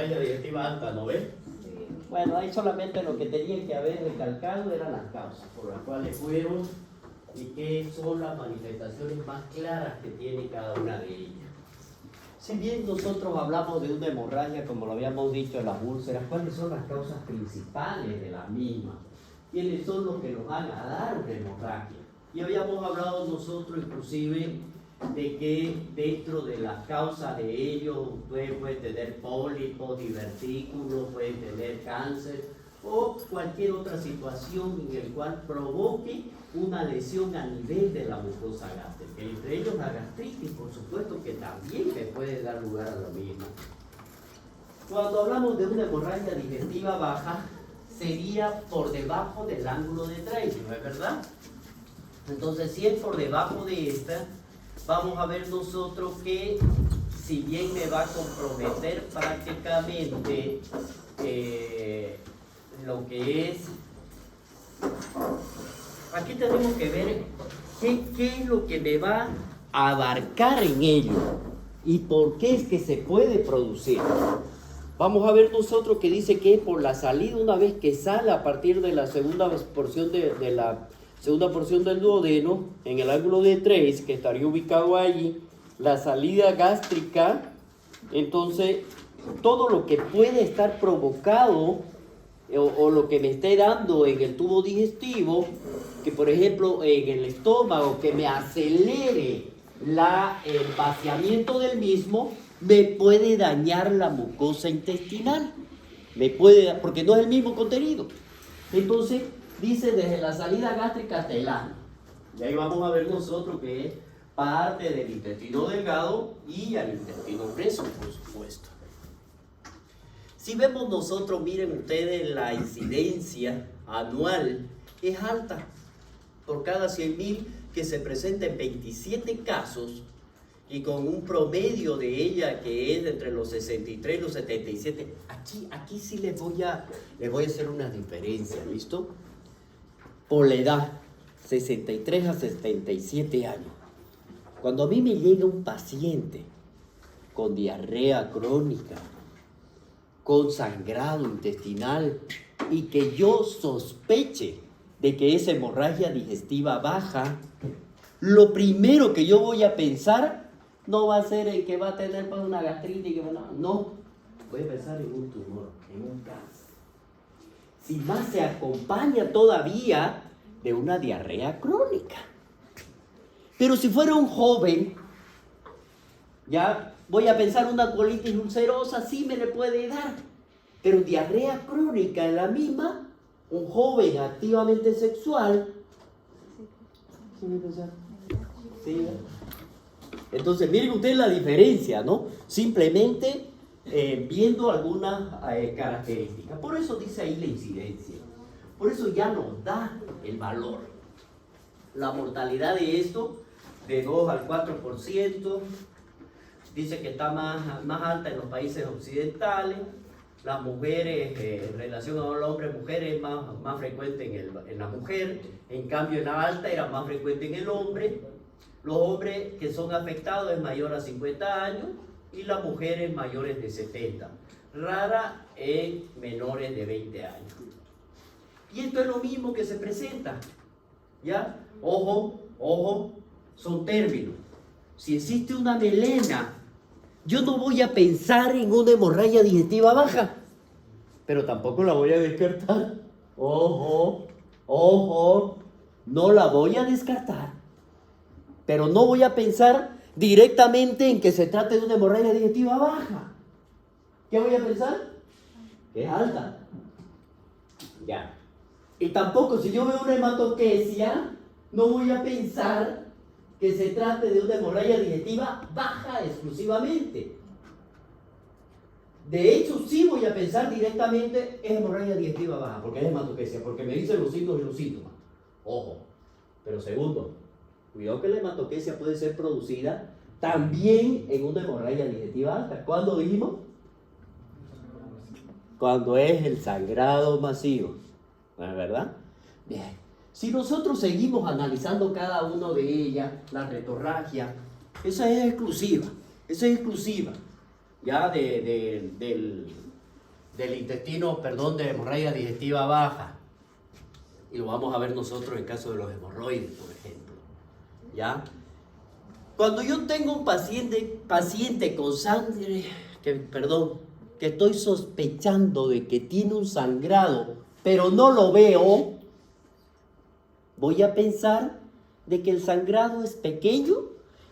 hemorragia digestiva alta, ¿no ves? Bueno, ahí solamente lo que tenía que haber recalcado eran las causas por las cuales fueron y qué son las manifestaciones más claras que tiene cada una de ellas. Si bien nosotros hablamos de una hemorragia, como lo habíamos dicho en las úlceras, ¿cuáles son las causas principales de las mismas? ¿Quiénes son los que nos van a dar una hemorragia? Y habíamos hablado nosotros inclusive de que dentro de las causas de ellos ustedes pueden tener pólipos, divertículos, pueden tener cáncer o cualquier otra situación en el cual provoque una lesión a nivel de la mucosa gástrica. Entre ellos la gastritis, por supuesto, que también le puede dar lugar a lo mismo. Cuando hablamos de una hemorragia digestiva baja, sería por debajo del ángulo de Treitz, ¿no es verdad? Entonces, si es por debajo de esta, vamos a ver nosotros que si bien me va a comprometer prácticamente lo que es, aquí tenemos que ver qué es lo que me va a abarcar en ello y por qué es que se puede producir. Vamos a ver nosotros que dice que por la salida, una vez que sale a partir de la segunda porción de la segunda porción del duodeno, en el ángulo de Treitz, que estaría ubicado allí, la salida gástrica, entonces todo lo que puede estar provocado o lo que me esté dando en el tubo digestivo, que por ejemplo en el estómago, que me acelere el vaciamiento del mismo, me puede dañar la mucosa intestinal, porque no es el mismo contenido. Entonces, dice desde la salida gástrica hasta el ano. Y ahí vamos a ver nosotros que es parte del intestino delgado y al intestino grueso, por supuesto. Si vemos nosotros, miren ustedes, la incidencia anual es alta. Por cada 100.000 que se presenta en 27 casos y con un promedio de ella que es entre los 63 y los 77. Aquí sí les voy a hacer una diferencia, ¿listo? Por la edad, 63 a 77 años. Cuando a mí me llega un paciente con diarrea crónica, con sangrado intestinal y que yo sospeche de que es hemorragia digestiva baja, lo primero que yo voy a pensar no va a ser en que va a tener pues, una gastritis, no, voy a pensar en un tumor, en un cáncer. Si más se acompaña todavía de una diarrea crónica. Pero si fuera un joven, ya voy a pensar una colitis ulcerosa, sí me le puede dar. Pero diarrea crónica en la misma, un joven activamente sexual, ¿sí? Entonces, miren ustedes la diferencia, ¿no? Simplemente viendo algunas características. Por eso dice ahí la incidencia. Por eso ya nos da el valor. La mortalidad de esto, de 2 al 4%, dice que está más alta en los países occidentales. Las mujeres, en relación al hombre, mujeres es más frecuente en la mujer. En cambio, en la alta era más frecuente en el hombre. Los hombres que son afectados es mayor a 50 años y las mujeres mayores de 70. Rara en menores de 20 años. Y esto es lo mismo que se presenta. ¿Ya? Ojo, son términos. Si existe una melena, yo no voy a pensar en una hemorragia digestiva baja, pero tampoco la voy a descartar. Ojo, no la voy a descartar, pero no voy a pensar directamente en que se trate de una hemorragia digestiva baja. ¿Qué voy a pensar? Que es alta. Ya. Y tampoco, si yo veo una hematoquesia, no voy a pensar que se trate de una hemorragia digestiva baja exclusivamente. De hecho, sí voy a pensar directamente en hemorragia digestiva baja, porque es hematoquesia, porque me dicen los signos y los síntomas. Ojo. Pero segundo, cuidado que la hematoquesia puede ser producida también en una hemorragia digestiva alta. ¿Cuándo dijimos? Cuando es el sangrado masivo. ¿No es verdad? Bien. Si nosotros seguimos analizando cada uno de ellas, la retorragia, esa es exclusiva ya del del intestino, perdón, de hemorragia digestiva baja. Y lo vamos a ver nosotros en caso de los hemorroides, por ejemplo. ¿Ya? Cuando yo tengo un paciente con sangre, que estoy sospechando de que tiene un sangrado, pero no lo veo, voy a pensar de que el sangrado es pequeño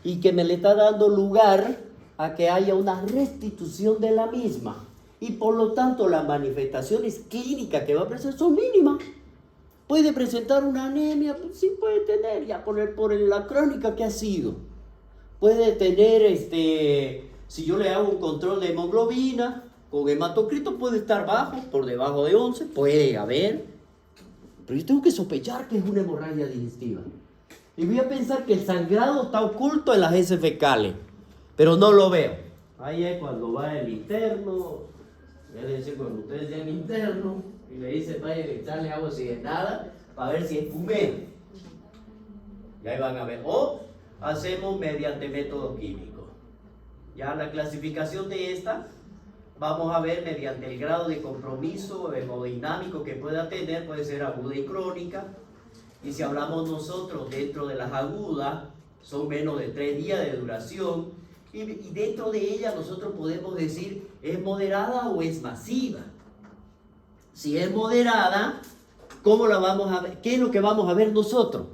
y que me le está dando lugar a que haya una restitución de la misma. Y por lo tanto las manifestaciones clínicas que va a presentar son mínimas. Puede presentar una anemia, pues sí puede tener, ya por la crónica que ha sido. Puede tener, si yo le hago un control de hemoglobina, con hematocrito puede estar bajo, por debajo de 11, puede haber. Pero yo tengo que sospechar que es una hemorragia digestiva. Y voy a pensar que el sangrado está oculto en las heces fecales, pero no lo veo. Ahí es cuando va el interno, es decir, cuando ustedes sean interno, y le dice, vaya a echarle agua oxigenada para ver si es fumero. Y ahí van a ver. O hacemos mediante método químico. Ya la clasificación de esta, vamos a ver mediante el grado de compromiso hemodinámico que pueda tener, puede ser aguda y crónica. Y si hablamos nosotros dentro de las agudas, son menos de 3 días de duración. Y dentro de ella nosotros podemos decir, ¿es moderada o es masiva? Si es moderada, ¿cómo la vamos a ver? ¿Qué es lo que vamos a ver nosotros?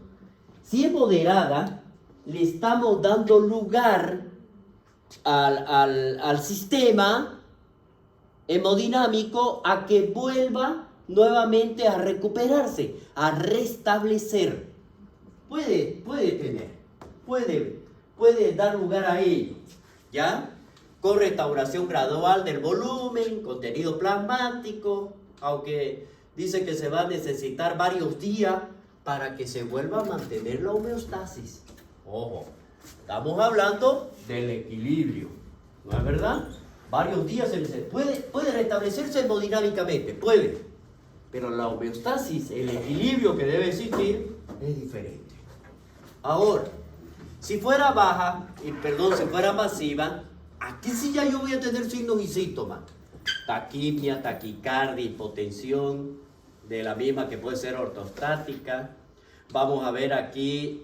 Si es moderada, le estamos dando lugar al sistema hemodinámico a que vuelva nuevamente a recuperarse, a restablecer. Puede dar lugar a ello, ¿ya? Con restauración gradual del volumen, contenido plasmático, aunque dice que se va a necesitar varios días para que se vuelva a mantener la homeostasis. Ojo, estamos hablando del equilibrio, ¿no es verdad? Varios días puede restablecerse hemodinámicamente, puede, pero la homeostasis, el equilibrio que debe existir, es diferente. Ahora, si fuera si fuera masiva, aquí sí ya yo voy a tener signos y síntomas. Taquimia, taquicardia, hipotensión, de la misma que puede ser ortostática. Vamos a ver aquí,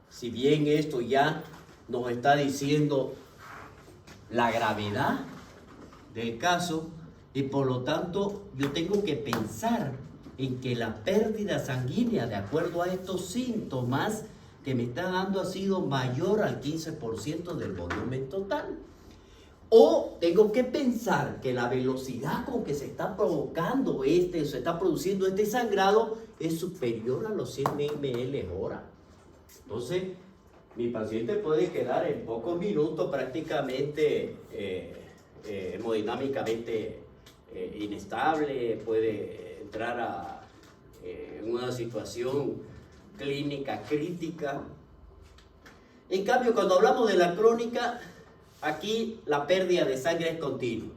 si bien esto ya nos está diciendo la gravedad del caso, y por lo tanto yo tengo que pensar en que la pérdida sanguínea, de acuerdo a estos síntomas que me está dando, ha sido mayor al 15% del volumen total. O tengo que pensar que la velocidad con que se está provocando se está produciendo este sangrado es superior a los 100 ml hora. Entonces, mi paciente puede quedar en pocos minutos prácticamente hemodinámicamente inestable, puede entrar en una situación clínica crítica. En cambio, cuando hablamos de la crónica, aquí la pérdida de sangre es continua.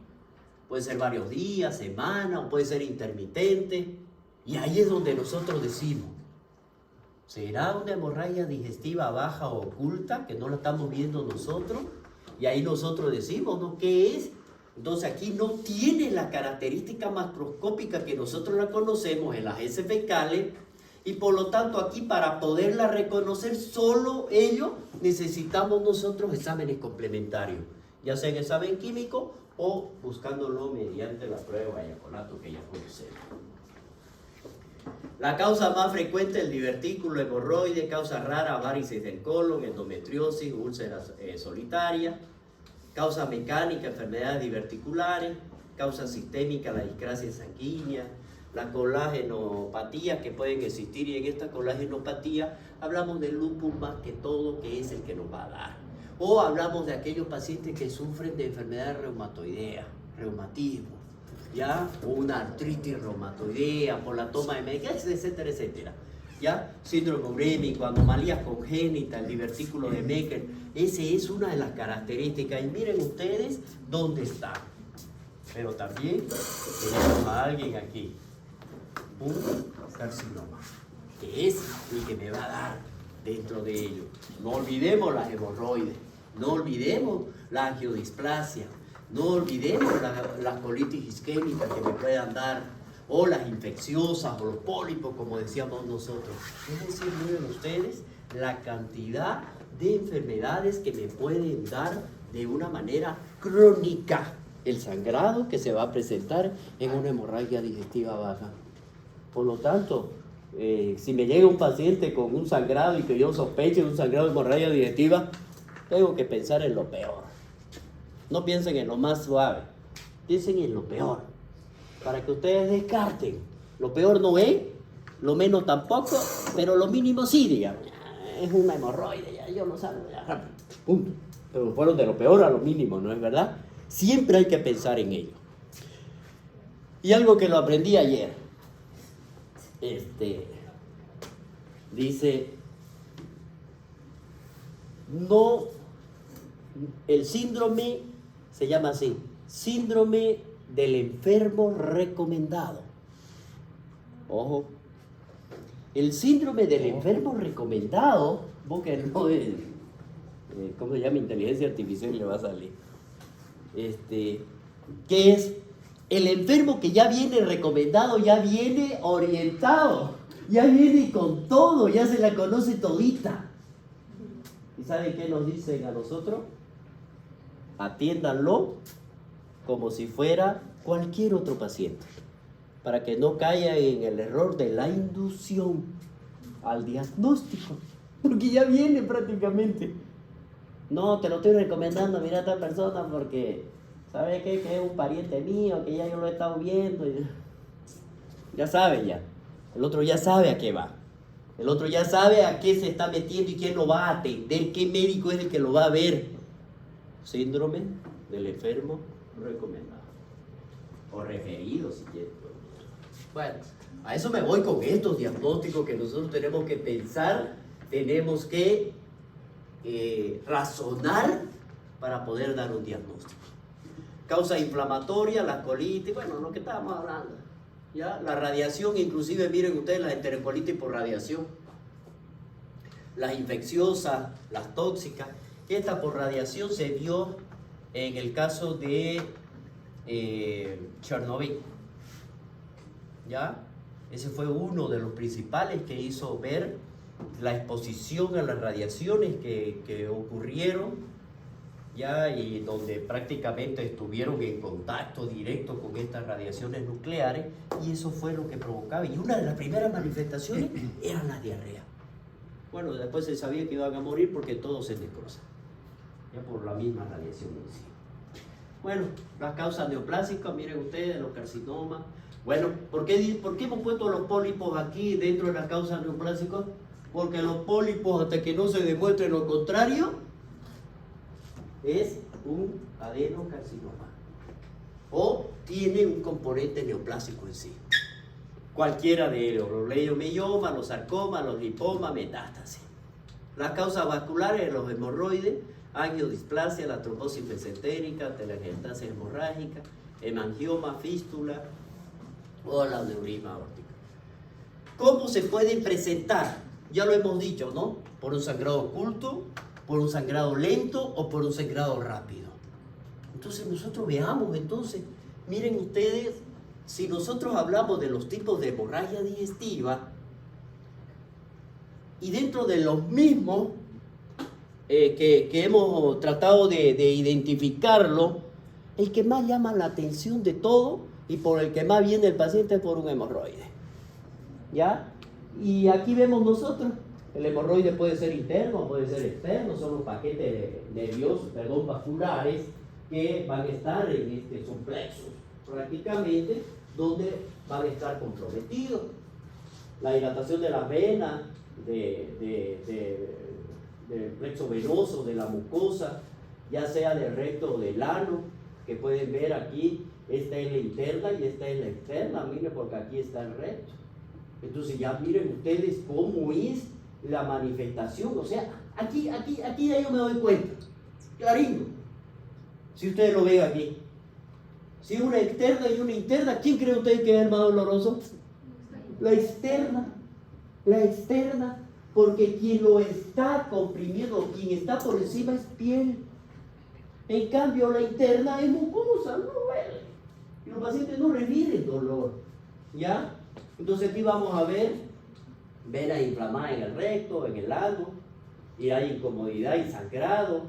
Puede ser varios días, semanas, o puede ser intermitente. Y ahí es donde nosotros decimos, ¿será una hemorragia digestiva baja o oculta que no la estamos viendo nosotros? Y ahí nosotros decimos, ¿no? ¿Qué es? Entonces aquí no tiene la característica macroscópica que nosotros la conocemos en las heces fecales, y por lo tanto aquí para poderla reconocer solo ello necesitamos nosotros exámenes complementarios, ya sea en examen químico o buscándolo mediante la prueba de Iacolato que ya conocemos. La causa más frecuente es el divertículo hemorroide, causa rara varices del colon, endometriosis, úlceras solitarias, causa mecánica, enfermedades diverticulares, causa sistémica, la discrasia sanguínea, la colágenopatía que pueden existir, y en esta colágenopatía hablamos del lupus más que todo, que es el que nos va a dar. O hablamos de aquellos pacientes que sufren de enfermedades reumatoideas, reumatismo, ¿ya? O una artritis reumatoidea por la toma de medicamentos, etcétera, etcétera. ¿Ya? Síndrome urémico, anomalías congénitas, el divertículo de Meckel. Esa es una de las características. Y miren ustedes dónde está. Pero también tenemos a alguien aquí, un carcinoma, que es el que me va a dar dentro de ello. No olvidemos las hemorroides, no olvidemos la angiodisplasia, No olvidemos las colitis isquémicas que me puedan dar, o las infecciosas, o los pólipos, como decíamos nosotros. Es decir, miren ustedes la cantidad de enfermedades que me pueden dar de una manera crónica el sangrado que se va a presentar en una hemorragia digestiva baja. Por lo tanto, si me llega un paciente con un sangrado y que yo sospeche un sangrado de hemorragia digestiva, tengo que pensar en lo peor. No piensen en lo más suave, piensen en lo peor, para que ustedes descarten. Lo peor no es, lo menos tampoco, pero lo mínimo sí, digamos. Es una hemorroide, ya yo no salgo, ya rápido, punto. Pero fueron de lo peor a lo mínimo, ¿no es verdad? Siempre hay que pensar en ello. Y algo que lo aprendí ayer, dice, no, el síndrome se llama así, síndrome del enfermo recomendado. Ojo, el síndrome del enfermo recomendado, búsquenlo en, ¿cómo se llama? Inteligencia artificial, le va a salir. Que es el enfermo que ya viene recomendado, ya viene orientado, ya viene con todo, ya se la conoce todita. ¿Y saben qué nos dicen a nosotros? Atiéndanlo como si fuera cualquier otro paciente, para que no caiga en el error de la inducción al diagnóstico, porque ya viene prácticamente. No, te lo estoy recomendando, mira a esta persona porque, ¿sabes qué? Que es un pariente mío, que ya yo lo he estado viendo. Ya sabe ya. El otro ya sabe a qué va. El otro ya sabe a qué se está metiendo y quién lo va a atender, qué médico es el que lo va a ver. Síndrome del enfermo recomendado. O referido, si quieres. Bueno, a eso me voy con estos diagnósticos que nosotros tenemos que pensar, tenemos que razonar para poder dar un diagnóstico. Causa inflamatoria, la colitis, bueno, lo que estábamos hablando, ¿ya? La radiación, inclusive miren ustedes la enterocolitis por radiación, las infecciosas, las tóxicas. Esta por radiación se vio en el caso de Chernobyl, ¿ya? Ese fue uno de los principales que hizo ver la exposición a las radiaciones que ocurrieron, ya, y donde prácticamente estuvieron en contacto directo con estas radiaciones nucleares, y eso fue lo que provocaba. Y una de las primeras manifestaciones era la diarrea. Bueno, después se sabía que iban a morir porque todo se necrosa, ya por la misma radiación en sí. Bueno, las causas neoplásicas, miren ustedes, los carcinomas. Bueno, ¿por qué hemos puesto los pólipos aquí dentro de las causas neoplásicas? Porque los pólipos, hasta que no se demuestre lo contrario, es un adenocarcinoma o tiene un componente neoplásico en sí. Cualquiera de ellos, los leiomiomas, los sarcomas, los lipomas, metástasis. Las causas vasculares, los hemorroides, angiodisplasia, la trombosis mesentérica, telangiectasia hemorrágica, hemangioma, fístula o la aneurisma aórtica. ¿Cómo se pueden presentar? Ya lo hemos dicho, ¿no? Por un sangrado oculto, por un sangrado lento o por un sangrado rápido. Entonces nosotros veamos, entonces, miren ustedes, si nosotros hablamos de los tipos de hemorragia digestiva y dentro de los mismos que hemos tratado de identificarlo, el que más llama la atención de todo y por el que más viene el paciente es por un hemorroide, ¿ya? Y aquí vemos nosotros, el hemorroide puede ser interno, puede ser externo, son los paquetes nerviosos, vasculares, que van a estar en son plexos, prácticamente, donde van a estar comprometidos. La dilatación de las venas, del plexo venoso, de la mucosa, ya sea del recto o del ano, que pueden ver aquí, esta es la interna y esta es la externa, miren, porque aquí está el recto. Entonces ya miren ustedes cómo es la manifestación, o sea, aquí ya yo me doy cuenta, clarito, si ustedes lo ven aquí. Si una externa y una interna, ¿quién cree ustedes que es el más doloroso? La externa, porque quien lo está comprimiendo, quien está por encima es piel. En cambio, la interna es mucosa, no duele. Y los pacientes no refieren dolor, ¿ya? Entonces aquí vamos a ver venas inflamadas en el recto, en el ano, y hay incomodidad y sangrado.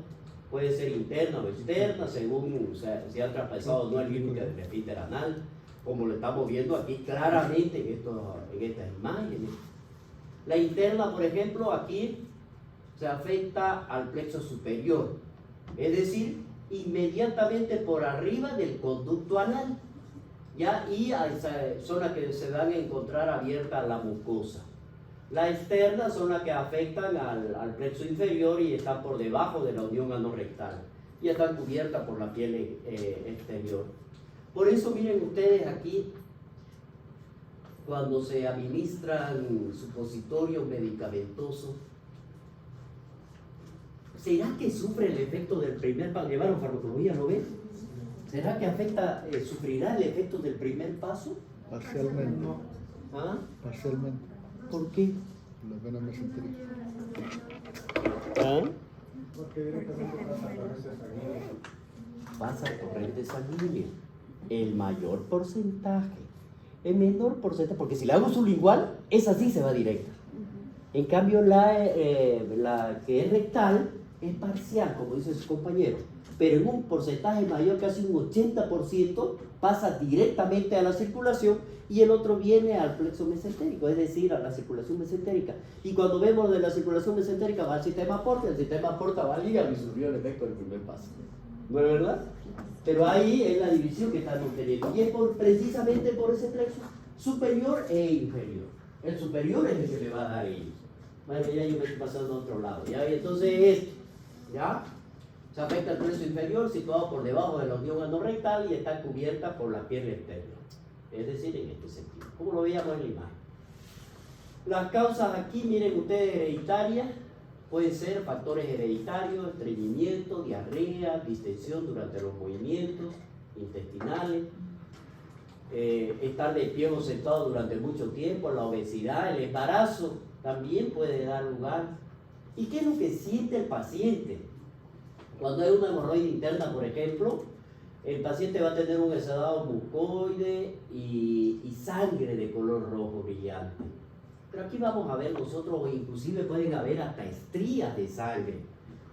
Puede ser interna o externa, según si ha traspasado o no el límite del esfínter anal, como lo estamos viendo aquí claramente en estas imágenes. La interna, por ejemplo, aquí se afecta al plexo superior, es decir, inmediatamente por arriba del conducto anal, ¿ya? Y a esa zona que se van a encontrar abierta la mucosa. La externa son las que afectan al plexo inferior y están por debajo de la unión anorrectal y están cubiertas por la piel exterior. Por eso miren ustedes aquí, cuando se administran supositorios medicamentosos, ¿será que sufre el efecto del primer paso? ¿Llevaron farmacología, lo ven? ¿Será que sufrirá el efecto del primer paso? Parcialmente. ¿Ah? Parcialmente. ¿Por qué? Las venas mesentéricas. ¿Ah? Porque directamente pasa a corriente sanguínea. Pasa a corriente sanguínea. El mayor porcentaje. El menor porcentaje, porque si la hago sublingual, esa sí se va directa. En cambio, la que es rectal es parcial, como dice su compañero. Pero en un porcentaje mayor, casi un 80%, pasa directamente a la circulación y el otro viene al plexo mesentérico, es decir, a la circulación mesentérica. Y cuando vemos de la circulación mesentérica va al sistema porta, el sistema porta va al hígado y sufrió el efecto del primer paso. ¿No es verdad? Pero ahí es la división que estamos teniendo. Y es precisamente por ese plexo superior e inferior. El superior es el que le va a dar ellos. Bueno, ya yo me estoy pasando a otro lado. ¿Ya? Y entonces ¿ya? Se afecta el plexo inferior situado por debajo de la unión anorrectal y está cubierta por la piel exterior. Es decir, en este sentido. Como lo veíamos en la imagen. Las causas aquí, miren ustedes, hereditarias. Pueden ser factores hereditarios, estreñimiento, diarrea, distensión durante los movimientos intestinales, estar de pie o sentado durante mucho tiempo, la obesidad, el embarazo también puede dar lugar. ¿Y qué es lo que siente el paciente? Cuando hay una hemorroide interna, por ejemplo, el paciente va a tener un exudado mucoide y sangre de color rojo brillante. Pero aquí vamos a ver nosotros, inclusive pueden haber hasta estrías de sangre,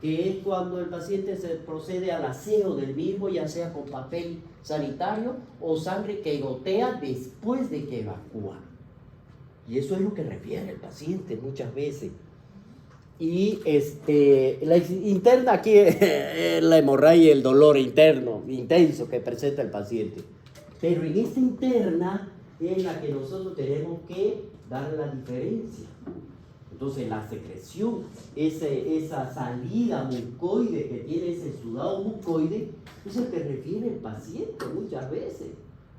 que es cuando el paciente se procede al aseo del mismo, ya sea con papel sanitario o sangre que gotea después de que evacúa. Y eso es lo que refiere el paciente muchas veces. Y la interna aquí es la hemorragia, el dolor interno, intenso que presenta el paciente. Pero en esta interna es la que nosotros tenemos que dar la diferencia. Entonces la secreción, esa salida mucoide que tiene ese exudado mucoide, es el que refiere el paciente muchas veces,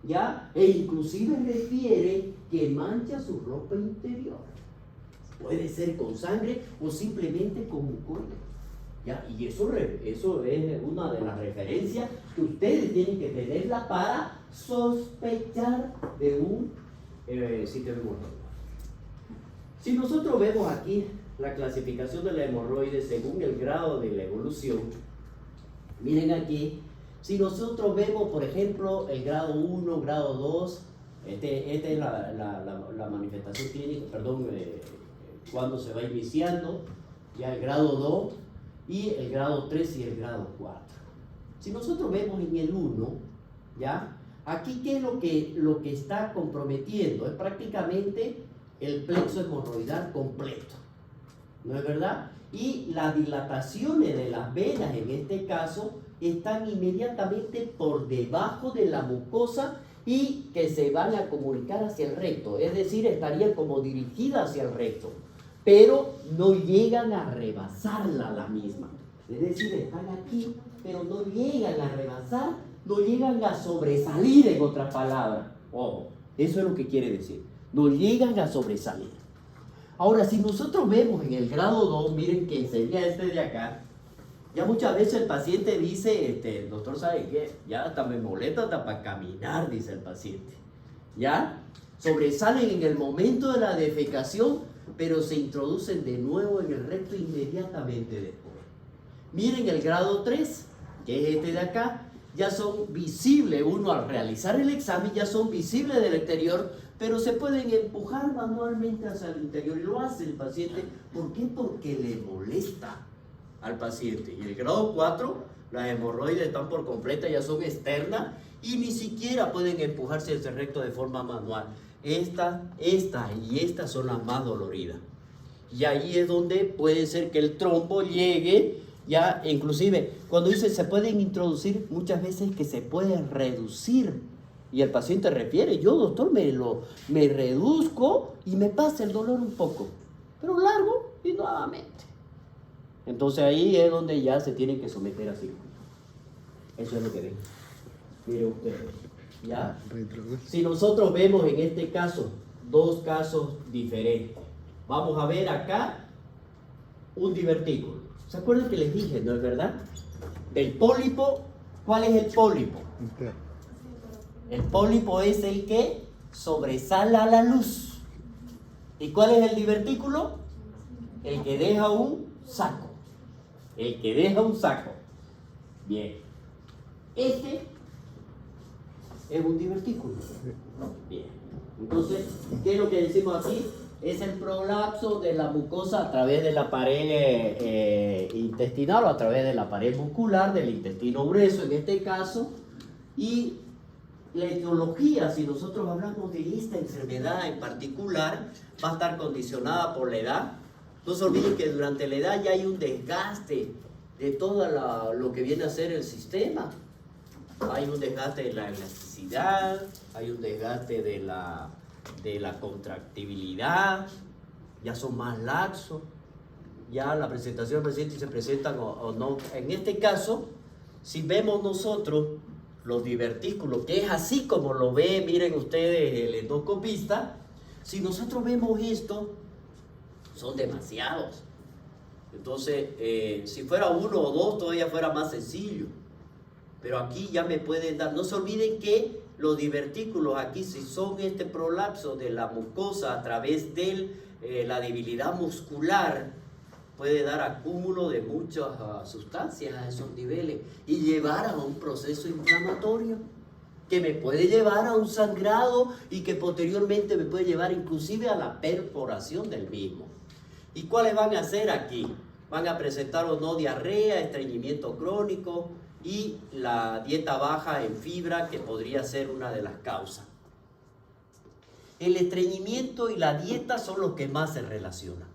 ¿ya? E inclusive refiere que mancha su ropa interior. Puede ser con sangre o simplemente con mucoide, ¿ya? Y eso es una de las referencias que ustedes tienen que tenerla para sospechar de un sistema hemorroide. Si nosotros vemos aquí la clasificación de la hemorroide según el grado de la evolución, miren aquí, si nosotros vemos, por ejemplo, el grado 1, grado 2, esta es la manifestación clínica, cuando se va iniciando, ya el grado 2, y el grado 3 y el grado 4. Si nosotros vemos en el 1, ¿ya? Aquí, ¿qué es lo que está comprometiendo? Es prácticamente el plexo hemorroidal completo, ¿no es verdad? Y las dilataciones de las venas, en este caso, están inmediatamente por debajo de la mucosa y que se van a comunicar hacia el recto, es decir, estarían como dirigidas hacia el recto, pero no llegan a rebasarla la misma. Es decir, están aquí, pero no llegan a rebasar, no llegan a sobresalir, en otras palabras. Ojo, eso es lo que quiere decir. No llegan a sobresalir. Ahora, si nosotros vemos en el grado 2, miren que enseña de acá, ya muchas veces el paciente dice, el doctor sabe que ya hasta me molesta hasta para caminar, dice el paciente. ¿Ya? Sobresalen en el momento de la defecación, pero se introducen de nuevo en el recto inmediatamente después. Miren el grado 3, que es este de acá, ya son visibles, uno al realizar el examen ya son visibles del exterior, pero se pueden empujar manualmente hacia el interior y lo hace el paciente. ¿Por qué? Porque le molesta al paciente. Y el grado 4, las hemorroides están por completa, ya son externas y ni siquiera pueden empujarse hacia el recto de forma manual. Esta y esta son las más doloridas. Y ahí es donde puede ser que el trombo llegue, ya inclusive cuando dice se pueden introducir, muchas veces que se puede reducir. Y el paciente refiere, yo doctor me reduzco y me pasa el dolor un poco, pero largo y nuevamente. Entonces ahí es donde ya se tienen que someter a cirugía. Eso es lo que ven. Mire usted, ¿ya? Si nosotros vemos en este caso, dos casos diferentes. Vamos a ver acá un divertículo. ¿Se acuerdan que les dije, no es verdad? Del pólipo, ¿cuál es el pólipo? Interno. El pólipo es el que sobresale a la luz. ¿Y cuál es el divertículo? El que deja un saco. El que deja un saco. Bien. Este es un divertículo. Bien. Entonces, ¿qué es lo que decimos aquí? Es el prolapso de la mucosa a través de la pared intestinal o a través de la pared muscular del intestino grueso en este caso. Y la etiología, si nosotros hablamos de esta enfermedad en particular, va a estar condicionada por la edad. No se olviden que durante la edad ya hay un desgaste de todo lo que viene a ser el sistema. Hay un desgaste de la elasticidad, hay un desgaste de la contractibilidad, ya son más laxos, ya la presentación del paciente se presentan o no. En este caso, si vemos nosotros los divertículos, que es así como lo ve, miren ustedes, el endoscopista, si nosotros vemos esto, son demasiados. Entonces, si fuera uno o dos, todavía fuera más sencillo. Pero aquí ya me pueden dar, no se olviden que los divertículos aquí, si son este prolapso de la mucosa a través de la debilidad muscular, puede dar acúmulo de muchas sustancias a esos niveles y llevar a un proceso inflamatorio que me puede llevar a un sangrado y que posteriormente me puede llevar inclusive a la perforación del mismo. ¿Y cuáles van a hacer aquí? Van a presentar o no diarrea, estreñimiento crónico y la dieta baja en fibra, que podría ser una de las causas. El estreñimiento y la dieta son los que más se relacionan.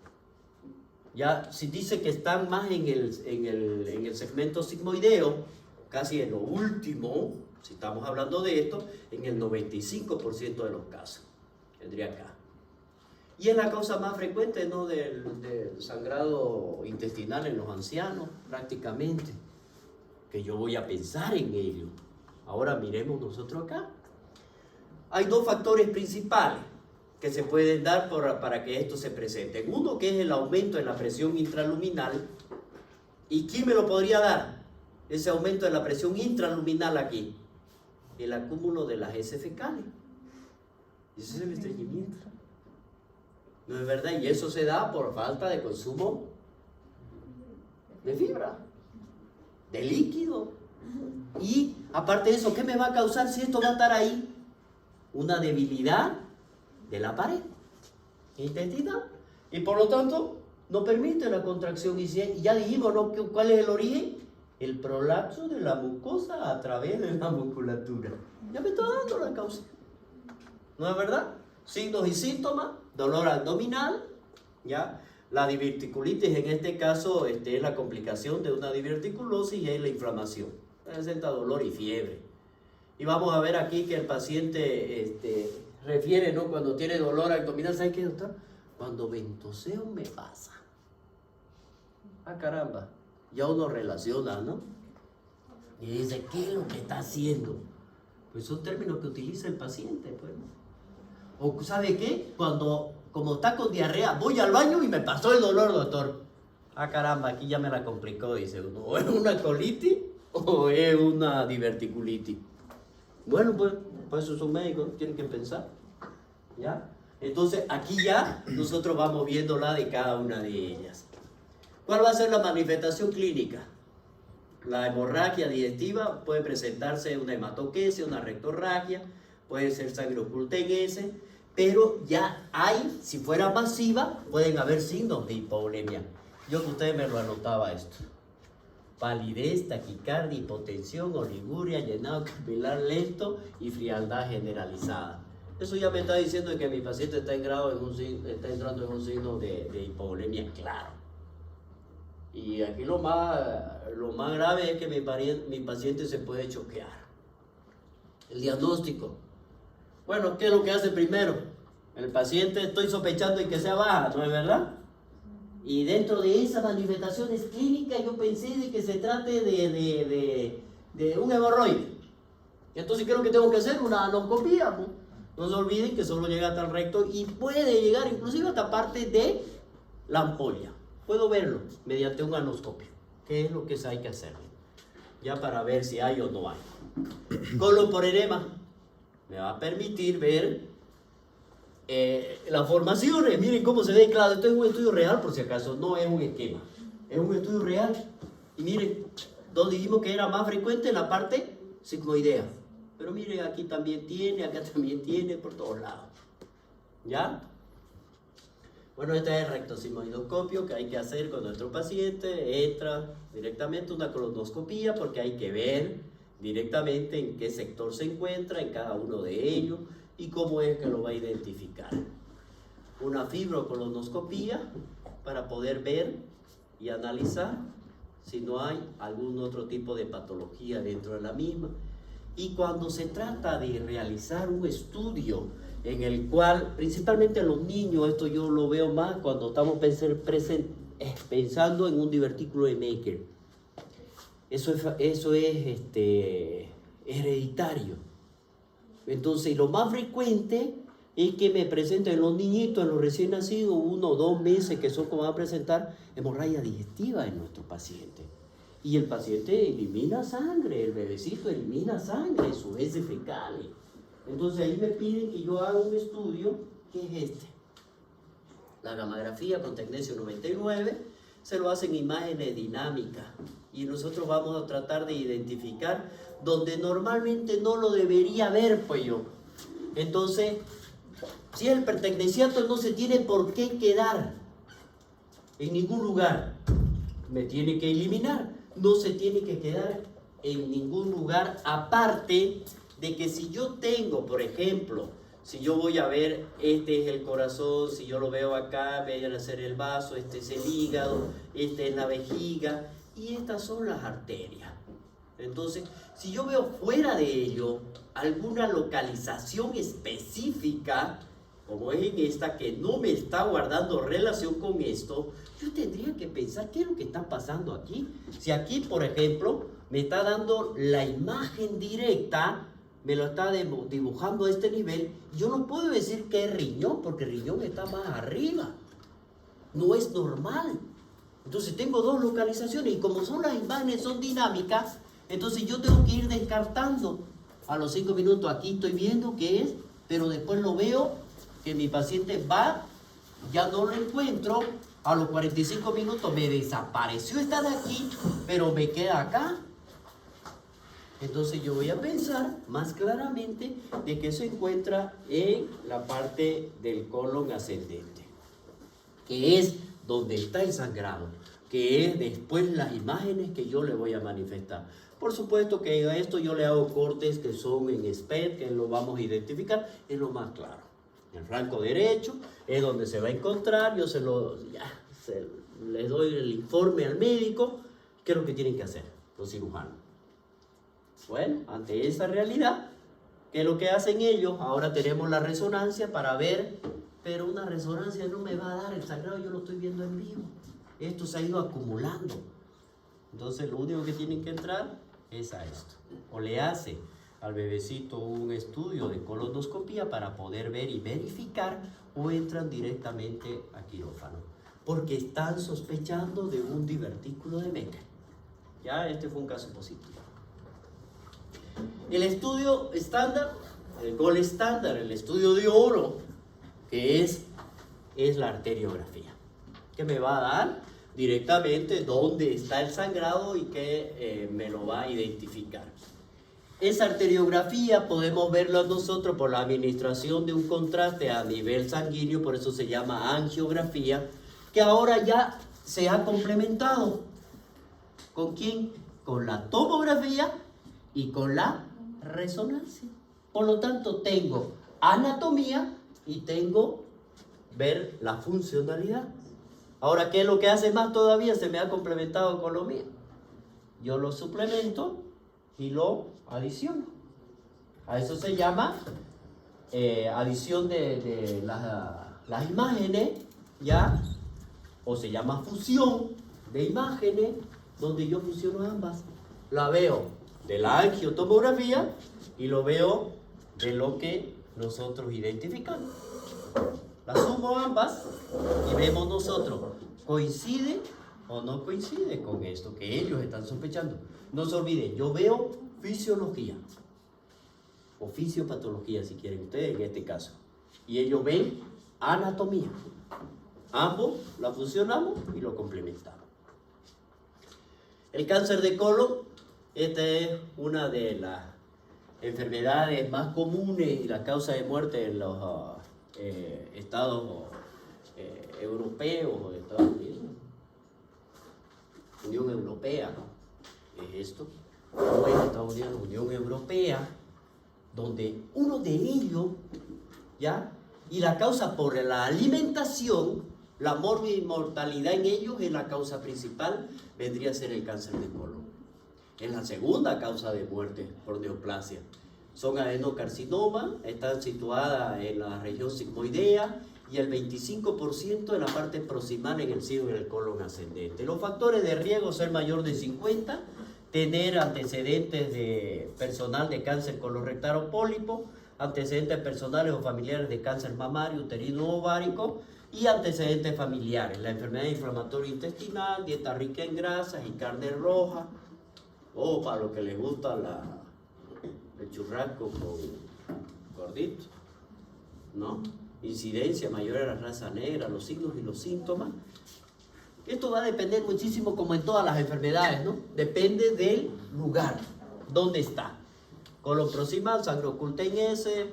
Ya, si dice que están más en el segmento sigmoideo, casi en lo último, si estamos hablando de esto, en el 95% de los casos, tendría acá. Y es la causa más frecuente, ¿no?, del sangrado intestinal en los ancianos, prácticamente, que yo voy a pensar en ello. Ahora miremos nosotros acá. Hay dos factores principales que se pueden dar para que esto se presente. Uno, que es el aumento en la presión intraluminal. ¿Y quién me lo podría dar? Ese aumento de la presión intraluminal aquí. El acúmulo de las heces fecales. Ese es el estreñimiento. ¿No es verdad? Y eso se da por falta de consumo de fibra, de líquido. Y aparte de eso, ¿qué me va a causar si esto va a estar ahí? Una debilidad de la pared intestinal. Y por lo tanto, no permite la contracción. Y ya dijimos, ¿no?, ¿cuál es el origen? El prolapso de la mucosa a través de la musculatura. Ya me está dando la causa. ¿No es verdad? Signos y síntomas: dolor abdominal, ¿ya? La diverticulitis en este caso es la complicación de una diverticulosis y es la inflamación. Presenta dolor y fiebre. Y vamos a ver aquí que el paciente refiere, ¿no?, cuando tiene dolor abdominal, ¿sabe qué, doctor? Cuando ventoseo me pasa. Ah, caramba. Ya uno relaciona, ¿no? Y dice, ¿qué es lo que está haciendo? Pues son términos que utiliza el paciente, pues. O ¿sabe qué? Como está con diarrea, voy al baño y me pasó el dolor, doctor. Ah, caramba, aquí ya me la complicó, dice uno. ¿O es una colitis o es una diverticulitis? Bueno, pues eso son médicos, tienen que pensar. ¿Ya? Entonces, aquí ya nosotros vamos viendo la de cada una de ellas. ¿Cuál va a ser la manifestación clínica? La hemorragia digestiva puede presentarse una hematoquesia, una rectorragia, puede ser sangre oculta en ese, pero ya hay, si fuera masiva, pueden haber signos de hipovolemia. Yo que ustedes me lo anotaba esto. Palidez, taquicardia, hipotensión, oliguria, llenado capilar lento y frialdad generalizada. Eso ya me está diciendo que mi paciente está entrando en un signo de hipovolemia claro. Y aquí lo más grave es que mi paciente se puede choquear. El diagnóstico. Bueno, ¿qué es lo que hace primero? El paciente estoy sospechando y que sea baja, ¿no es verdad? Y dentro de esas manifestaciones clínicas yo pensé de que se trate de un hemorroide. Entonces, ¿qué es lo que tengo que hacer? Una anoscopía. No se olviden que solo llega hasta el recto y puede llegar inclusive hasta parte de la ampolla. Puedo verlo mediante un anoscopio. ¿Qué es lo que hay que hacer? Ya para ver si hay o no hay. Colon por edema. Me va a permitir ver las formaciones. Miren cómo se ve, claro, esto es un estudio real por si acaso, no es un esquema, es un estudio real. Y miren, donde dijimos que era más frecuente en la parte sigmoidea, pero miren, aquí también tiene, acá también tiene, por todos lados. ¿Ya? Bueno, este es el rectosigmoidoscopio que hay que hacer con nuestro paciente. Entra directamente una colonoscopía porque hay que ver directamente en qué sector se encuentra en cada uno de ellos y cómo es que lo va a identificar. Una fibrocolonoscopía para poder ver y analizar si no hay algún otro tipo de patología dentro de la misma. Y cuando se trata de realizar un estudio en el cual, principalmente los niños, esto yo lo veo más cuando estamos pensando en un divertículo de Maker. Eso es hereditario. Entonces, lo más frecuente es que me presenten los niñitos, en los recién nacidos, 1 o 2 meses, que son como van a presentar hemorragia digestiva en nuestro paciente. Y el paciente elimina sangre, el bebecito elimina sangre, sus heces fecales. Entonces ahí me piden que yo haga un estudio, que es este. La gamografía con tecnesio 99, se lo hacen imágenes dinámicas. Y nosotros vamos a tratar de identificar donde normalmente no lo debería ver, pues yo. Entonces, si el pertecnesiato no se tiene por qué quedar en ningún lugar, me tiene que eliminar. No se tiene que quedar en ningún lugar, aparte de que si yo tengo, por ejemplo, si yo voy a ver, este es el corazón, si yo lo veo acá, vayan a hacer el vaso, este es el hígado, este es la vejiga, y estas son las arterias. Entonces, si yo veo fuera de ello alguna localización específica, como es en esta, que no me está guardando relación con esto, yo tendría que pensar qué es lo que está pasando aquí. Si aquí, por ejemplo, me está dando la imagen directa, me lo está dibujando a este nivel, yo no puedo decir que es riñón, porque el riñón está más arriba. No es normal. Entonces tengo 2 localizaciones y como son las imágenes, son dinámicas, entonces yo tengo que ir descartando. A los 5 minutos aquí estoy viendo qué es, pero después lo veo que mi paciente va, ya no lo encuentro, a los 45 minutos me desapareció, está de aquí, pero me queda acá. Entonces yo voy a pensar más claramente de que se encuentra en la parte del colon ascendente, que es donde está el sangrado, que es después las imágenes que yo le voy a manifestar. Por supuesto que a esto yo le hago cortes que son en SPED, que lo vamos a identificar, es lo más claro. El flanco derecho es donde se va a encontrar, yo les doy el informe al médico, qué es lo que tienen que hacer los cirujanos. Bueno, ante esa realidad, ¿qué es lo que hacen ellos? Ahora tenemos la resonancia para ver, pero una resonancia no me va a dar el sangrado, yo lo estoy viendo en vivo. Esto se ha ido acumulando. Entonces lo único que tienen que entrar es a esto. O le hace al bebecito un estudio de colonoscopía para poder ver y verificar, o entran directamente a quirófano. Porque están sospechando de un divertículo de Meckel. Ya, este fue un caso positivo. El estudio estándar, el gold estándar, el estudio de oro, que es la arteriografía. ¿Qué me va a dar? directamente dónde está el sangrado y que me lo va a identificar. Esa arteriografía podemos verla nosotros por la administración de un contraste a nivel sanguíneo, por eso se llama angiografía, que ahora ya se ha complementado. ¿Con quién? Con la tomografía y con la resonancia. Por lo tanto, tengo anatomía y tengo ver la funcionalidad. Ahora, ¿qué es lo que hace más todavía? Se me ha complementado con lo mío. Yo lo suplemento y lo adiciono. A eso se llama adición de las imágenes, ¿ya? O se llama fusión de imágenes, donde yo fusiono ambas. La veo de la angiotomografía y lo veo de lo que nosotros identificamos. Las sumo ambas y vemos nosotros, ¿coincide o no coincide con esto que ellos están sospechando? No se olviden, yo veo fisiología o fisiopatología, si quieren ustedes, en este caso. Y ellos ven anatomía. Ambos la fusionamos y lo complementamos. El cáncer de colon, esta es una de las enfermedades más comunes y la causa de muerte en los estados europeos o Estados Unidos. Unión Europea, ¿no? Es esto. No es Estados Unidos, Unión Europea, donde uno de ellos, ¿ya? Y la causa por la alimentación, la mortalidad en ellos es la causa principal, vendría a ser el cáncer de colon. Es la segunda causa de muerte por neoplasia. Son adenocarcinomas, están situadas en la región sigmoidea y el 25% en la parte proximal en el seno del colon ascendente. Los factores de riesgo: ser mayor de 50, tener antecedentes de personal de cáncer colorectal o pólipo, antecedentes personales o familiares de cáncer mamario, uterino o ovárico y antecedentes familiares, la enfermedad inflamatoria intestinal, dieta rica en grasas y carne roja, o para los que les gusta el churrasco con gordito, ¿no? Incidencia mayor a la raza negra, los signos y los síntomas. Esto va a depender muchísimo, como en todas las enfermedades, ¿no? Depende del lugar, dónde está. Colon proximal, sangre oculta en S,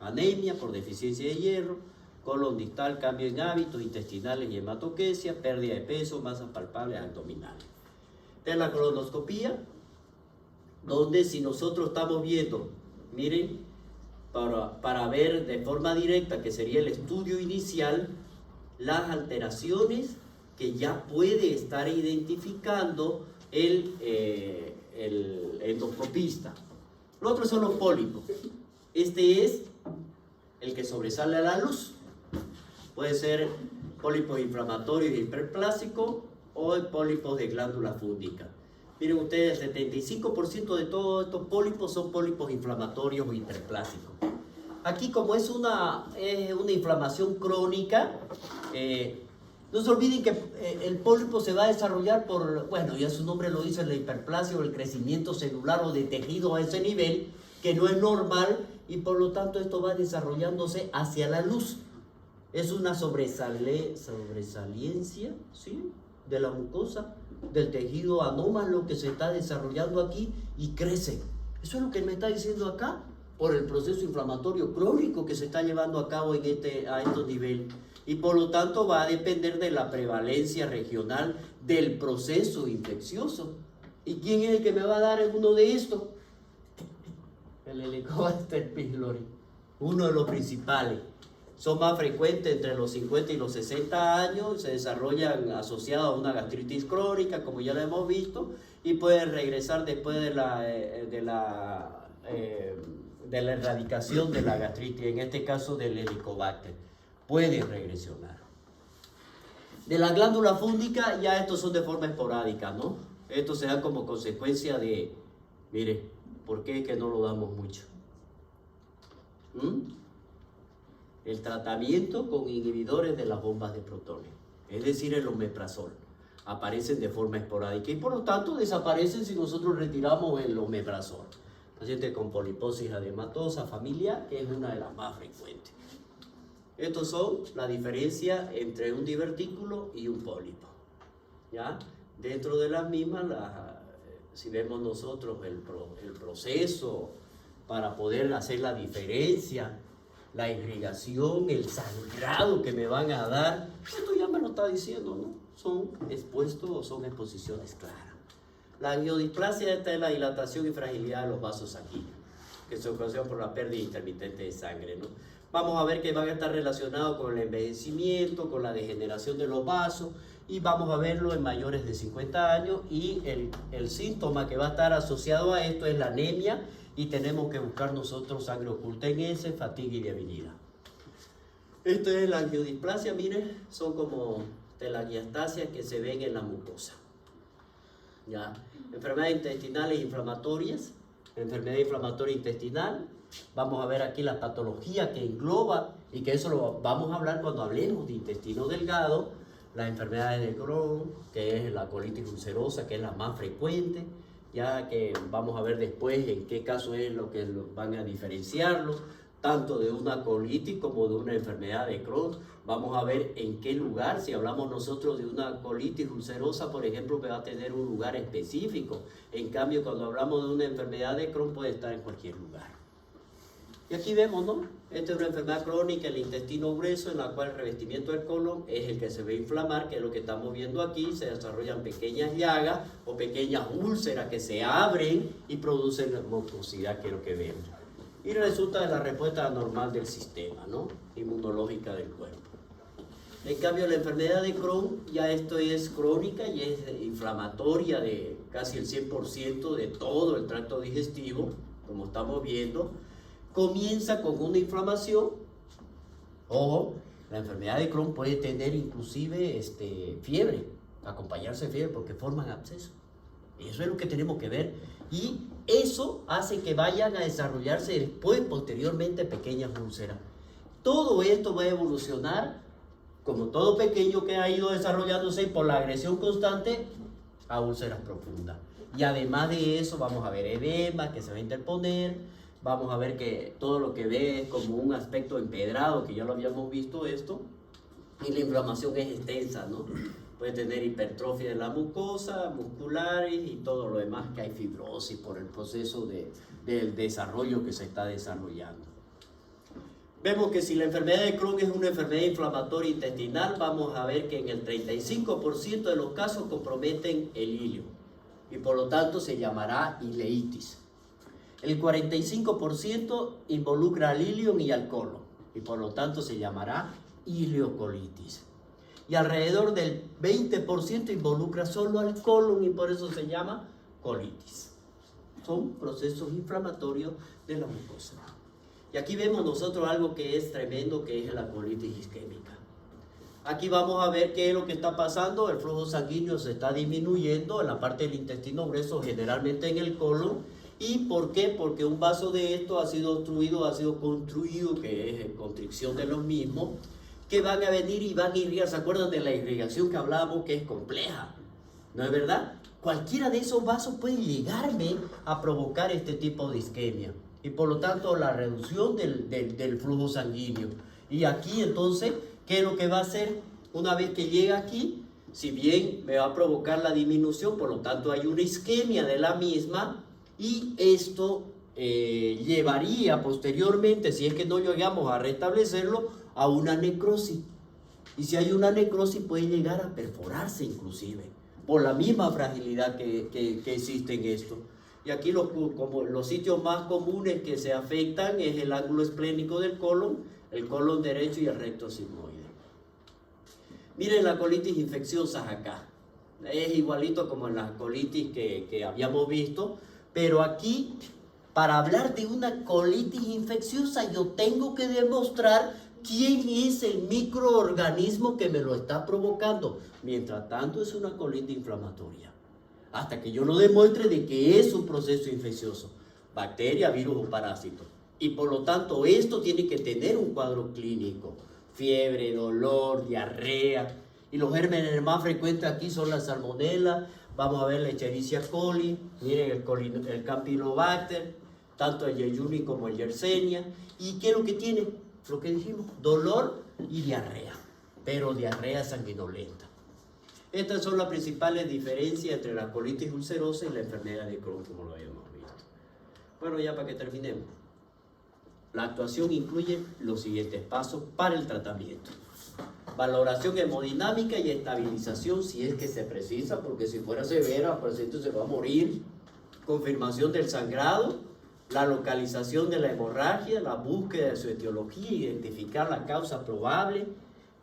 anemia por deficiencia de hierro. Colon distal, cambio en hábitos intestinales y hematoquesia, pérdida de peso, masas palpables abdominales. Esta la colonoscopía, donde si nosotros estamos viendo, miren, para ver de forma directa, que sería el estudio inicial, las alteraciones que ya puede estar identificando el endoscopista. Los otros son los pólipos. Este es el que sobresale a la luz. Puede ser pólipos inflamatorios e hiperplásicos o pólipos de glándula fúngica. Miren ustedes, el 75% de todos estos pólipos son pólipos inflamatorios o hiperplásicos. Aquí, como es una inflamación crónica, no se olviden que el pólipo se va a desarrollar por, bueno, ya su nombre lo dice, la hiperplasia o el crecimiento celular o de tejido a ese nivel, que no es normal, y por lo tanto esto va desarrollándose hacia la luz. Es una sobresaliencia, ¿sí?, de la mucosa, del tejido anómalo que se está desarrollando aquí y crece. Eso es lo que me está diciendo acá, por el proceso inflamatorio crónico que se está llevando a cabo a estos niveles. Y por lo tanto va a depender de la prevalencia regional del proceso infeccioso. ¿Y quién es el que me va a dar uno de estos? El Helicobacter pylori, uno de los principales. Son más frecuentes entre los 50 y los 60 años, se desarrollan asociados a una gastritis crónica, como ya lo hemos visto, y pueden regresar después de la erradicación de la gastritis, en este caso del Helicobacter. Puede regresionar. De la glándula fúngica, ya estos son de forma esporádica, ¿no? Esto se da como consecuencia de, mire, ¿por qué es que no lo damos mucho? El tratamiento con inhibidores de las bombas de protones, es decir, el omeprazol, aparecen de forma esporádica y por lo tanto desaparecen si nosotros retiramos el omeprazol. Paciente con poliposis edematosa familiar, que es una de las más frecuentes. Estos son la diferencia entre un divertículo y un pólipo. ¿ya? Dentro de las mismas, si vemos nosotros el proceso para poder hacer la diferencia, la irrigación, el sangrado que me van a dar, esto ya me lo está diciendo, ¿no? Son expuestos o son exposiciones claras. La angiodisplasia esta es la dilatación y fragilidad de los vasos sanguíneos, que se ocasiona por la pérdida intermitente de sangre, ¿no? Vamos a ver que van a estar relacionados con el envejecimiento, con la degeneración de los vasos, y vamos a verlo en mayores de 50 años, y el síntoma que va a estar asociado a esto es la anemia, y tenemos que buscar nosotros sangre oculta en ese, fatiga y debilidad. Esto es la angiodisplasia, miren, son como telangiectasias que se ven en la mucosa. ¿Ya? Enfermedades intestinales inflamatorias, enfermedad inflamatoria intestinal. Vamos a ver aquí la patología que engloba, y que eso lo vamos a hablar cuando hablemos de intestino delgado, las enfermedades de Crohn, que es la colitis ulcerosa, que es la más frecuente, ya que vamos a ver después en qué caso es lo que van a diferenciarlo, tanto de una colitis como de una enfermedad de Crohn. Vamos a ver en qué lugar, si hablamos nosotros de una colitis ulcerosa, por ejemplo, que va a tener un lugar específico. En cambio, cuando hablamos de una enfermedad de Crohn, puede estar en cualquier lugar. Y aquí vemos, ¿no? Esta es una enfermedad crónica del intestino grueso, en la cual el revestimiento del colon es el que se ve inflamar, que es lo que estamos viendo aquí. Se desarrollan pequeñas llagas o pequeñas úlceras que se abren y producen mucosidad, que es lo que vemos. Y resulta de la respuesta anormal del sistema, ¿no? Inmunológica del cuerpo. En cambio, la enfermedad de Crohn, ya esto es crónica y es inflamatoria de casi el 100% de todo el tracto digestivo, como estamos viendo. Comienza con una inflamación. Ojo, la enfermedad de Crohn puede tener inclusive fiebre, acompañarse de fiebre, porque forman abscesos. Eso es lo que tenemos que ver, y eso hace que vayan a desarrollarse después, posteriormente, pequeñas úlceras. Todo esto va a evolucionar, como todo pequeño que ha ido desarrollándose por la agresión constante, a úlceras profundas. Y además de eso vamos a ver edema que se va a interponer. Vamos a ver que todo lo que ve es como un aspecto empedrado, que ya lo habíamos visto esto, y la inflamación es extensa, ¿no? Puede tener hipertrofia de la mucosa, musculares y todo lo demás, que hay fibrosis por el proceso del desarrollo que se está desarrollando. Vemos que si la enfermedad de Crohn es una enfermedad inflamatoria intestinal, vamos a ver que en el 35% de los casos comprometen el ilio, y por lo tanto se llamará ileitis. El 45% involucra al ilion y al colon, y por lo tanto se llamará ileocolitis. Y alrededor del 20% involucra solo al colon, y por eso se llama colitis. Son procesos inflamatorios de la mucosa. Y aquí vemos nosotros algo que es tremendo, que es la colitis isquémica. Aquí vamos a ver qué es lo que está pasando. El flujo sanguíneo se está disminuyendo en la parte del intestino grueso, generalmente en el colon. ¿Y por qué? Porque un vaso de esto ha sido obstruido, ha sido construido, que es constricción de los mismos, que van a venir y van a irrigar. ¿Se acuerdan de la irrigación que hablábamos, que es compleja? ¿No es verdad? Cualquiera de esos vasos puede llegarme a provocar este tipo de isquemia, y por lo tanto la reducción del flujo sanguíneo. Y aquí entonces, ¿qué es lo que va a hacer? Una vez que llega aquí, si bien me va a provocar la disminución, por lo tanto hay una isquemia de la misma, y esto llevaría posteriormente, si es que no llegamos a restablecerlo, a una necrosis. Y si hay una necrosis, puede llegar a perforarse inclusive, por la misma fragilidad que existe en esto. Y aquí como los sitios más comunes que se afectan es el ángulo esplénico del colon, el colon derecho y el recto sigmoide. Miren la colitis infecciosa acá. Es igualito como en la colitis que habíamos visto, pero aquí, para hablar de una colitis infecciosa, yo tengo que demostrar quién es el microorganismo que me lo está provocando. Mientras tanto, es una colitis inflamatoria. Hasta que yo no demuestre de que es un proceso infeccioso, bacteria, virus o parásito. Y por lo tanto, esto tiene que tener un cuadro clínico. Fiebre, dolor, diarrea. Y los gérmenes más frecuentes aquí son la salmonella. Vamos a ver la Escherichia coli, miren el Campylobacter, tanto el Yeyuni como el Yersinia. ¿Y qué es lo que tiene? Lo que dijimos, dolor y diarrea, pero diarrea sanguinolenta. Estas son las principales diferencias entre la colitis ulcerosa y la enfermedad de Crohn, como lo habíamos visto. Bueno, ya para que terminemos. La actuación incluye los siguientes pasos para el tratamiento. Valoración hemodinámica y estabilización si es que se precisa, porque si fuera severa, el paciente se va a morir. Confirmación del sangrado, la localización de la hemorragia, la búsqueda de su etiología, identificar la causa probable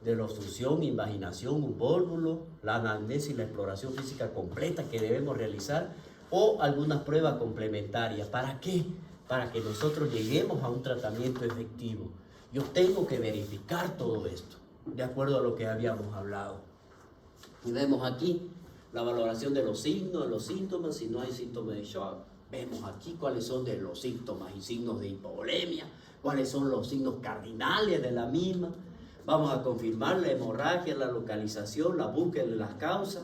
de la obstrucción, invaginación, un vólvulo, la anamnesis y la exploración física completa que debemos realizar o algunas pruebas complementarias. ¿Para qué? Para que nosotros lleguemos a un tratamiento efectivo. Yo tengo que verificar todo esto, de acuerdo a lo que habíamos hablado. Y vemos aquí la valoración de los signos, de los síntomas, si no hay síntomas de shock. Vemos aquí cuáles son de los síntomas y signos de hipovolemia, cuáles son los signos cardinales de la misma. Vamos a confirmar la hemorragia, la localización, la búsqueda de las causas,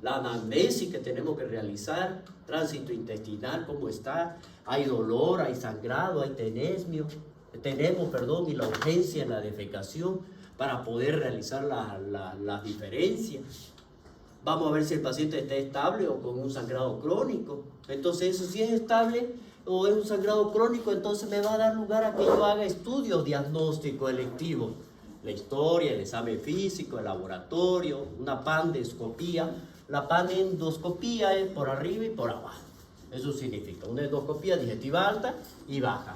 la anamnesis que tenemos que realizar, tránsito intestinal, cómo está, hay dolor, hay sangrado, hay tenemos, y la urgencia en la defecación para poder realizar las diferencias. Vamos a ver si el paciente está estable o con un sangrado crónico. Entonces, eso si es estable o es un sangrado crónico, entonces me va a dar lugar a que yo haga estudios diagnósticos electivos. La historia, el examen físico, el laboratorio, una pandoscopía. La panendoscopía es por arriba y por abajo. Eso significa una endoscopía digestiva alta y baja.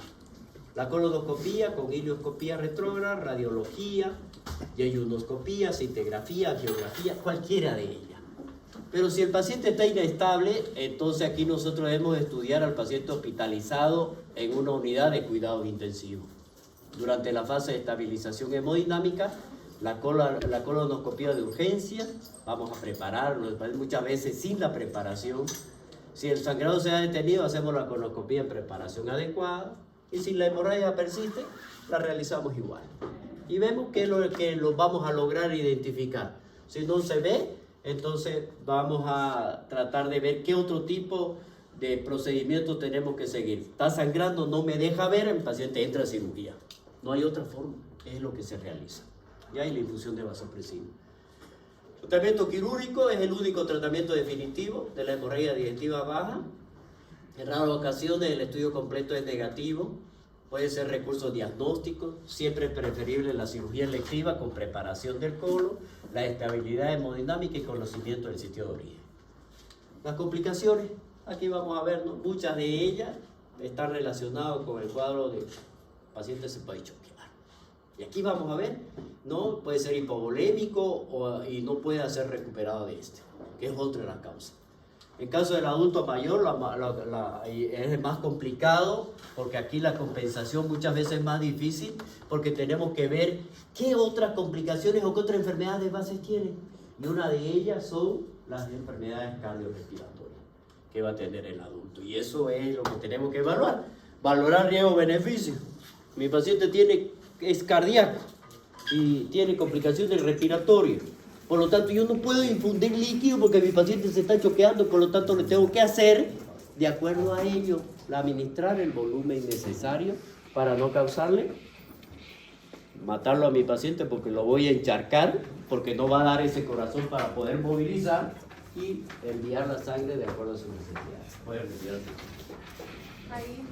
La colonoscopía con ileoscopía retrógrada, radiología, yeyunoscopía, cintigrafía, geografía, cualquiera de ellas. Pero si el paciente está inestable, entonces aquí nosotros debemos estudiar al paciente hospitalizado en una unidad de cuidados intensivos. Durante la fase de estabilización hemodinámica, la colonoscopía de urgencia, vamos a prepararlo, muchas veces sin la preparación. Si el sangrado se ha detenido, hacemos la colonoscopía en preparación adecuada. Y si la hemorragia persiste, la realizamos igual. Y vemos que lo vamos a lograr identificar. Si no se ve, entonces vamos a tratar de ver qué otro tipo de procedimiento tenemos que seguir. Está sangrando, no me deja ver, el paciente entra a cirugía. No hay otra forma, es lo que se realiza. Y hay la infusión de vasopresina. El tratamiento quirúrgico es el único tratamiento definitivo de la hemorragia digestiva baja. En raras ocasiones el estudio completo es negativo. Puede ser recurso diagnóstico, siempre es preferible la cirugía electiva con preparación del colon, la estabilidad hemodinámica y conocimiento del sitio de origen. Las complicaciones, aquí vamos a ver, ¿no? Muchas de ellas están relacionadas con el cuadro de paciente se puede choquear. Y aquí vamos a ver, ¿no? Puede ser hipovolémico y no puede ser recuperado de este, que es otra de las causas. En caso del adulto mayor es más complicado porque aquí la compensación muchas veces es más difícil porque tenemos que ver qué otras complicaciones o qué otras enfermedades de base tienen. Y una de ellas son las enfermedades cardiorrespiratorias que va a tener el adulto. Y eso es lo que tenemos que evaluar. Valorar riesgo-beneficio. Mi paciente es cardíaco y tiene complicaciones respiratorias. Por lo tanto, yo no puedo infundir líquido porque mi paciente se está choqueando. Por lo tanto, le tengo que hacer, de acuerdo a ello, administrar el volumen necesario para no causarle, matarlo a mi paciente porque lo voy a encharcar, porque no va a dar ese corazón para poder movilizar y enviar la sangre de acuerdo a sus necesidades. Voy a retirar. Ahí,